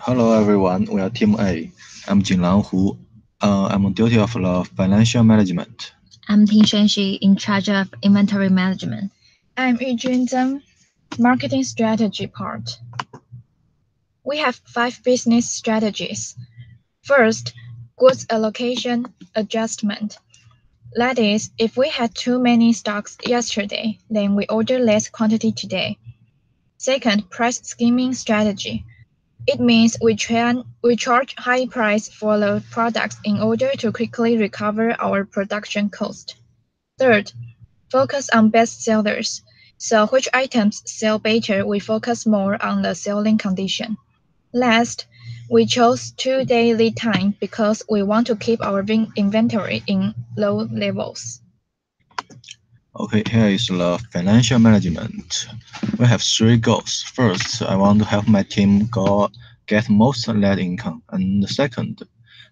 Hello everyone, we are Team A. I'm Jinlang Hu. I'm on duty of the financial management. I'm Ting Shenxi, in charge of inventory management. I'm Yujun Zhang, marketing strategy part. We have 5 business strategies. First, goods allocation adjustment. That is, if we had too many stocks yesterday, then we order less quantity today. Second, price skimming strategy. It means we charge high price for the products in order to quickly recover our production cost. Third, focus on best sellers. So which items sell better, we focus more on the selling condition. Last, we chose 2-day lead time because we want to keep our inventory in low levels. Okay, here is the financial management. We have 3 goals. First, I want to help my team get most net income. And second,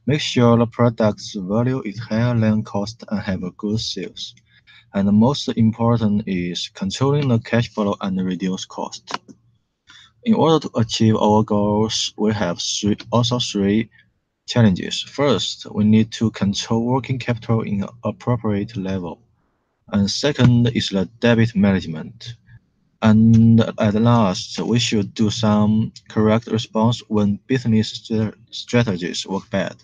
make sure the product's value is higher than cost and have a good sales. And the most important is controlling the cash flow and reduce cost. In order to achieve our goals, we have three challenges. First, we need to control working capital in an appropriate level. And second is the debit management. And at last, we should do some correct response when business strategies work bad.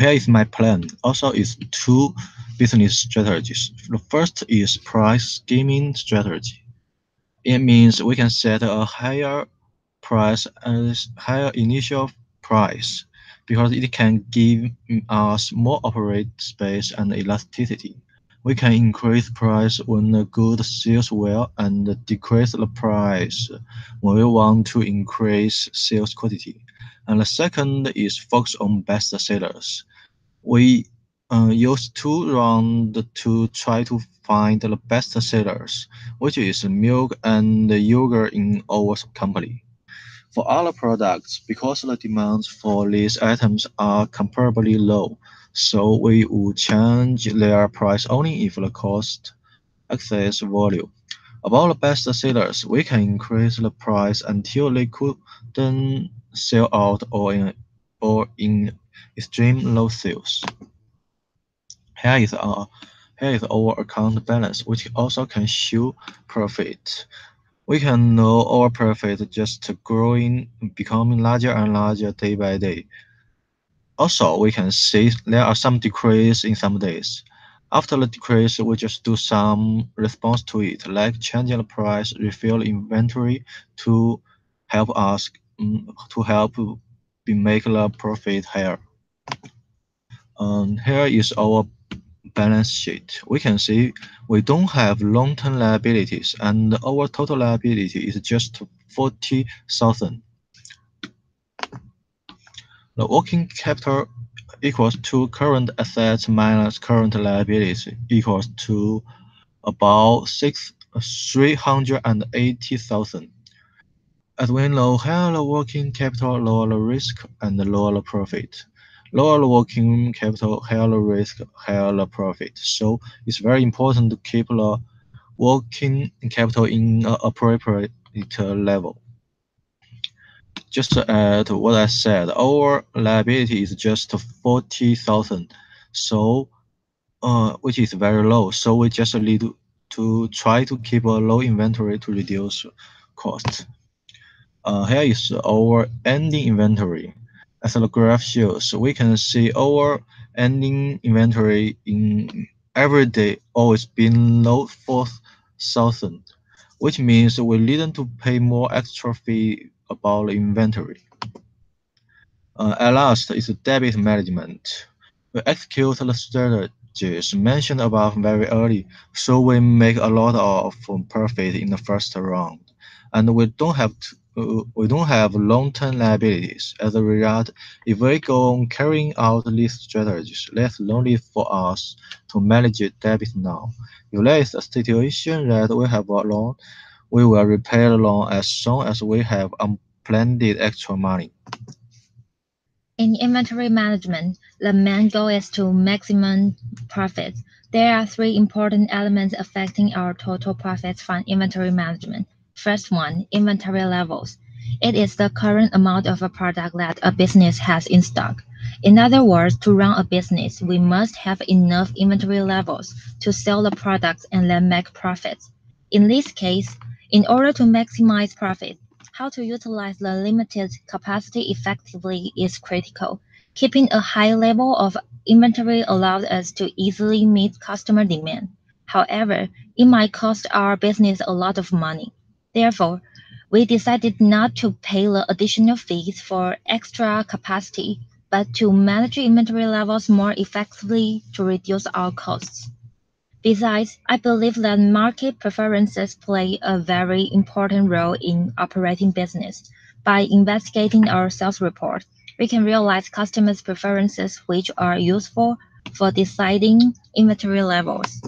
Here is my plan. Also, is 2 business strategies. The first is price skimming strategy. It means we can set a higher price as higher initial price because it can give us more operate space and elasticity. We can increase price when the good sells well and decrease the price when we want to increase sales quantity. And the second is focus on best sellers. We use 2 rounds to try to find the best sellers, which is milk and yogurt in our company. For other products, because the demands for these items are comparably low, so we would change their price only if the cost exceeds value. About the best sellers, we can increase the price until they couldn't sell out or in extreme low sales. Here is our Here is our account balance, which also can show profit. We can know our profit just growing, becoming larger and larger day by day. Also, we can see there are some decrease in some days. After the decrease, we just do some response to it, like changing the price, refill inventory to help us to help make the profit higher. Here is our balance sheet. We can see we don't have long-term liabilities and our total liability is just 40,000. The working capital equals to current assets minus current liabilities equals to about 380,000. As we know, higher the working capital, lower the risk and lower the profit. Lower the working capital, higher the risk, higher the profit. So it's very important to keep the working capital in an appropriate level. Just to add what I said, our liability is just 40,000, so which is very low. So we just need to try to keep a low inventory to reduce cost. Here is our ending inventory. As the graph shows, we can see our ending inventory in every day always below 4,000, which means we needn't to pay more extra fee about the inventory. At last is debit management. We execute the strategies mentioned above very early, so we make a lot of profit in the first round, and we don't have long-term liabilities. As a result, if we go on carrying out these strategies, there's no need for us to manage debit now. If there is a situation that we have a loan, we will repay the loan as soon as we have unplanned extra money. In inventory management, the main goal is to maximum profits. There are 3 important elements affecting our total profits from inventory management. First one, inventory levels. It is the current amount of a product that a business has in stock. In other words, to run a business, we must have enough inventory levels to sell the products and then make profits. In this case, in order to maximize profit, how to utilize the limited capacity effectively is critical. Keeping a high level of inventory allows us to easily meet customer demand. However, it might cost our business a lot of money. Therefore, we decided not to pay the additional fees for extra capacity, but to manage inventory levels more effectively to reduce our costs. Besides, I believe that market preferences play a very important role in operating business. By investigating our sales report, we can realize customers' preferences which are useful for deciding inventory levels.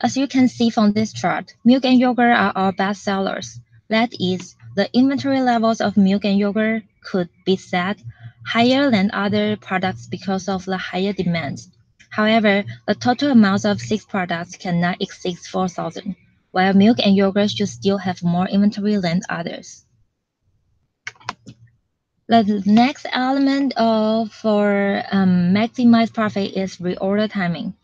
As you can see from this chart, milk and yogurt are our best sellers. That is, the inventory levels of milk and yogurt could be set higher than other products because of the higher demands. However, the total amount of 6 products cannot exceed 4,000, while milk and yogurt should still have more inventory than others. The next element for maximize profit is reorder timing.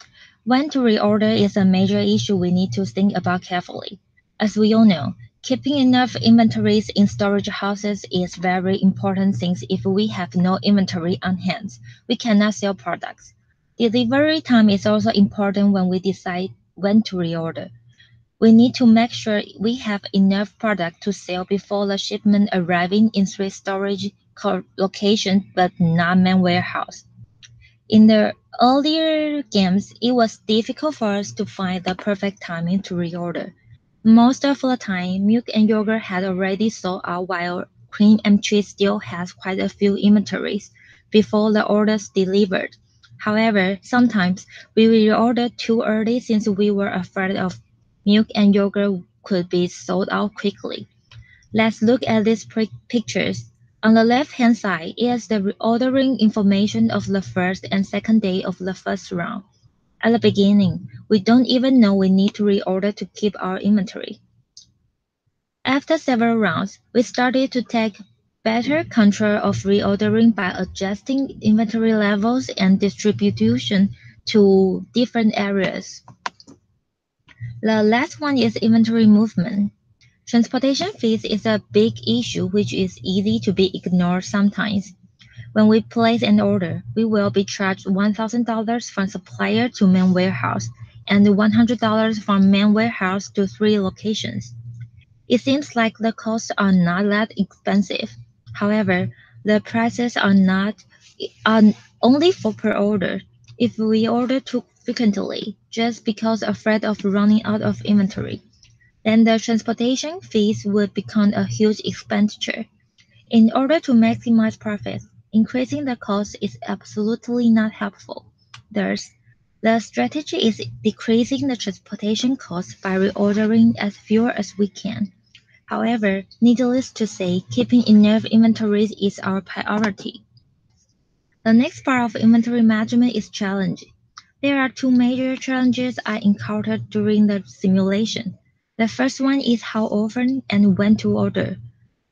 When to reorder is a major issue we need to think about carefully. As we all know, keeping enough inventories in storage houses is very important since if we have no inventory on hand, we cannot sell products. Delivery time is also important when we decide when to reorder. We need to make sure we have enough product to sell before the shipment arriving in 3 storage locations but not main warehouse. In the earlier games, it was difficult for us to find the perfect timing to reorder. Most of the time, milk and yogurt had already sold out while cream and cheese still has quite a few inventories before the orders delivered. However, sometimes we reordered too early since we were afraid of milk and yogurt could be sold out quickly. Let's look at these pictures. On the left-hand side is the reordering information of the first and second day of the first round. At the beginning, we don't even know we need to reorder to keep our inventory. After several rounds, we started to take better control of reordering by adjusting inventory levels and distribution to different areas. The last one is inventory movement. Transportation fees is a big issue which is easy to be ignored sometimes. When we place an order, we will be charged $1,000 from supplier to main warehouse and $100 from main warehouse to 3 locations. It seems like the costs are not that expensive. However, the prices are only for per order. If we order too frequently, just because afraid of running out of inventory, then the transportation fees would become a huge expenditure. In order to maximize profits, increasing the cost is absolutely not helpful. Thus, the strategy is decreasing the transportation costs by reordering as few as we can. However, needless to say, keeping enough inventories is our priority. The next part of inventory management is challenging. There are 2 major challenges I encountered during the simulation. The first one is how often and when to order.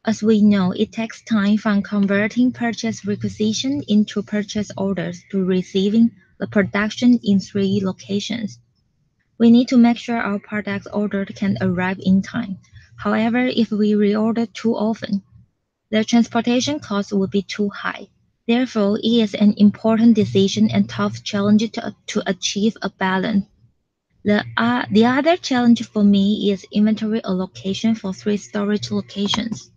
As we know, it takes time from converting purchase requisition into purchase orders to receiving the production in 3 locations. We need to make sure our products ordered can arrive in time. However, if we reorder too often, the transportation cost would be too high. Therefore, it is an important decision and tough challenge to achieve a balance. The other challenge for me is inventory allocation for 3 storage locations.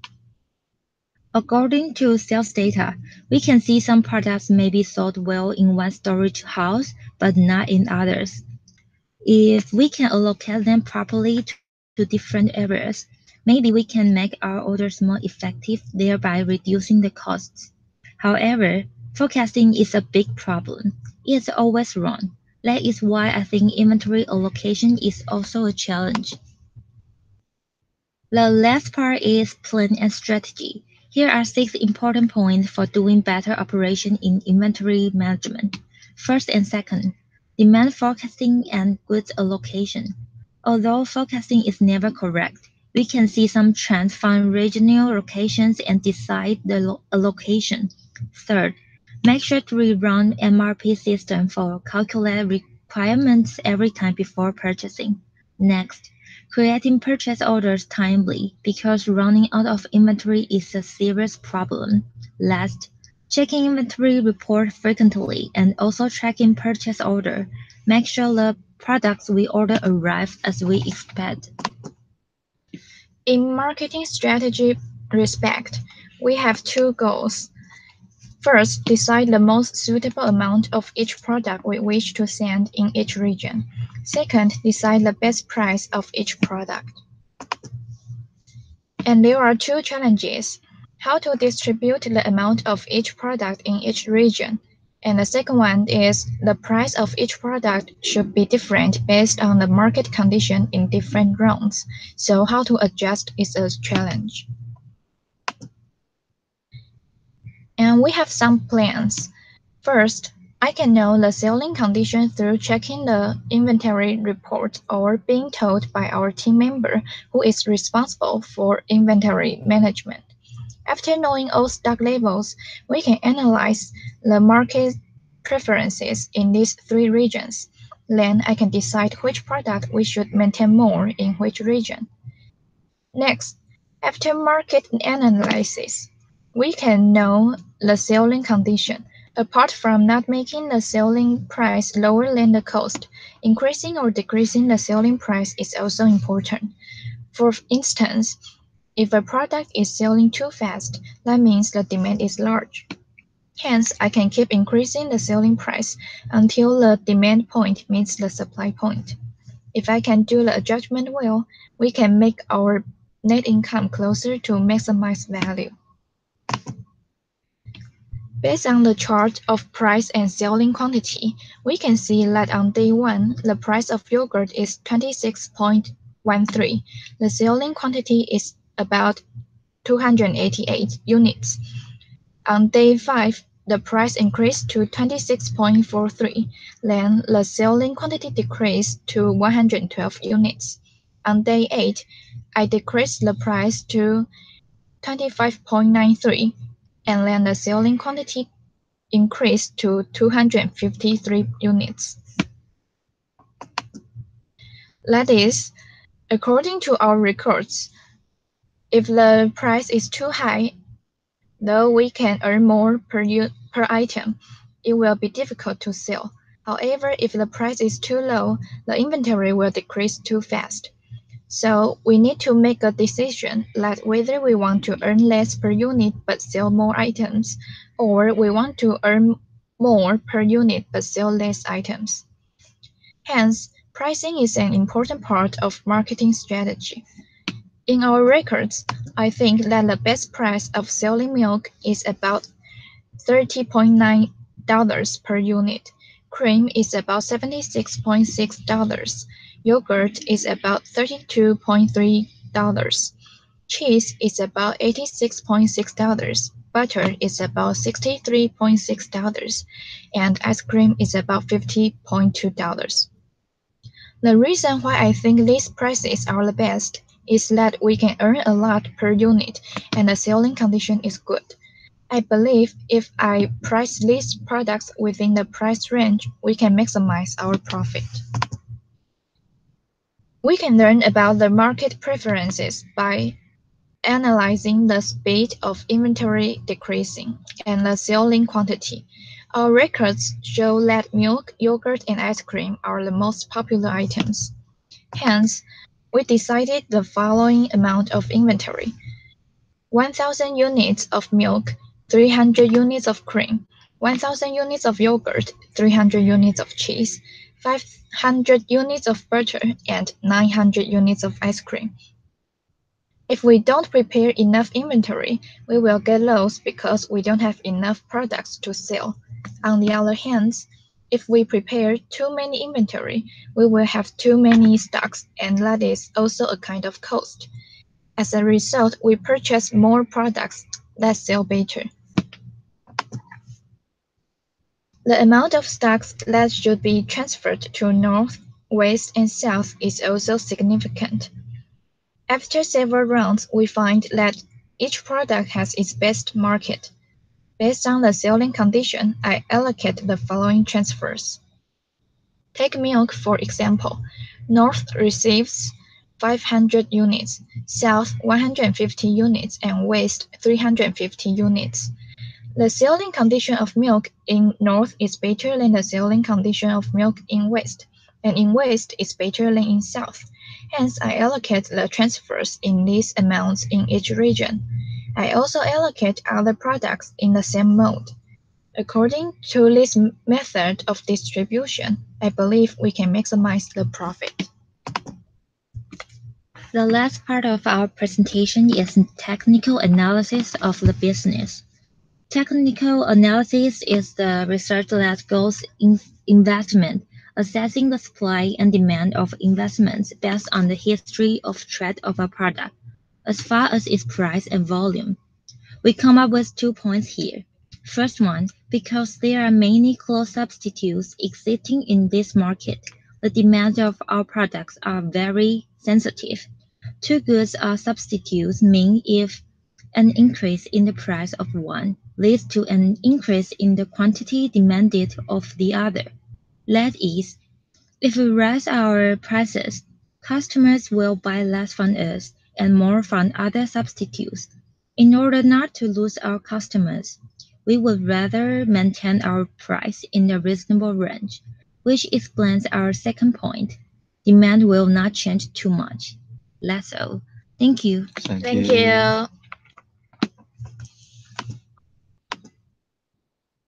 According to sales data, we can see some products may be sold well in one storage house, but not in others. If we can allocate them properly to different areas, maybe we can make our orders more effective, thereby reducing the costs. However, forecasting is a big problem. It's always wrong. That is why I think inventory allocation is also a challenge. The last part is plan and strategy. Here are 6 important points for doing better operation in inventory management. First and second, demand forecasting and goods allocation. Although forecasting is never correct, We can see some trends from regional locations and decide the allocation. Third, make sure to rerun MRP system for calculate requirements every time before purchasing. Next, creating purchase orders timely because running out of inventory is a serious problem. Last, checking inventory report frequently and also tracking purchase order. Make sure the products we order arrive as we expect. In marketing strategy respect, we have two goals. First, decide the most suitable amount of each product we wish to send in each region. Second, decide the best price of each product. And there are two challenges: how to distribute the amount of each product in each region. And the second one is the price of each product should be different based on the market condition in different rounds. So how to adjust is a challenge. And we have some plans. First, I can know the selling condition through checking the inventory report or being told by our team member who is responsible for inventory management. After knowing all stock levels, we can analyze the market preferences in these three regions. Then I can decide which product we should maintain more in which region. Next, after market analysis, we can know the selling condition. Apart from not making the selling price lower than the cost, increasing or decreasing the selling price is also important. For instance, if a product is selling too fast, that means the demand is large. Hence, I can keep increasing the selling price until the demand point meets the supply point. If I can do the adjustment well, we can make our net income closer to maximize value. Based on the chart of price and selling quantity, we can see that on day 1, the price of yogurt is 26.13. The selling quantity is about 288 units. On day 5, the price increased to 26.43. Then the selling quantity decreased to 112 units. On day 8, I decreased the price to 25.93, and then the selling quantity increased to 253 units. That is, according to our records, if the price is too high, though we can earn more per item, it will be difficult to sell. However, if the price is too low, the inventory will decrease too fast. So we need to make a decision that whether we want to earn less per unit but sell more items, or we want to earn more per unit but sell less items. Hence, pricing is an important part of marketing strategy. In our records, I think that the best price of selling milk is about $30.9 per unit. Cream is about $76.6. Yogurt is about $32.3. Cheese is about $86.6. Butter is about $63.6. And ice cream is about $50.2. The reason why I think these prices are the best is that we can earn a lot per unit and the selling condition is good. I believe if I price these products within the price range, we can maximize our profit. We can learn about the market preferences by analyzing the speed of inventory decreasing and the selling quantity. Our records show that milk, yogurt, and ice cream are the most popular items. Hence, we decided the following amount of inventory: 1,000 units of milk, 300 units of cream, 1,000 units of yogurt, 300 units of cheese, 500 units of butter, and 900 units of ice cream. If we don't prepare enough inventory, we will get lost because we don't have enough products to sell. On the other hand, if we prepare too many inventory, we will have too many stocks, and that is also a kind of cost. As a result, we purchase more products that sell better. The amount of stocks that should be transferred to North, West, and South is also significant. After several rounds, we find that each product has its best market. Based on the selling condition, I allocate the following transfers. Take milk for example. North receives 500 units, South 150 units, and West 350 units. The selling condition of milk in North is better than the selling condition of milk in West, and in West is better than in South. Hence, I allocate the transfers in these amounts in each region. I also allocate other products in the same mode. According to this method of distribution, I believe we can maximize the profit. The last part of our presentation is technical analysis of the business. Technical analysis is the research that goes in investment, assessing the supply and demand of investments based on the history of trade of a product, as far as its price and volume. We come up with 2 points here. First one, because there are many close substitutes existing in this market, the demand of our products are very sensitive. Two goods or substitutes mean if an increase in the price of one leads to an increase in the quantity demanded of the other. That is, if we raise our prices, customers will buy less from us and more from other substitutes. In order not to lose our customers, we would rather maintain our price in a reasonable range, which explains our second point. Demand will not change too much. That's all. Thank you. Thank Thank you. you.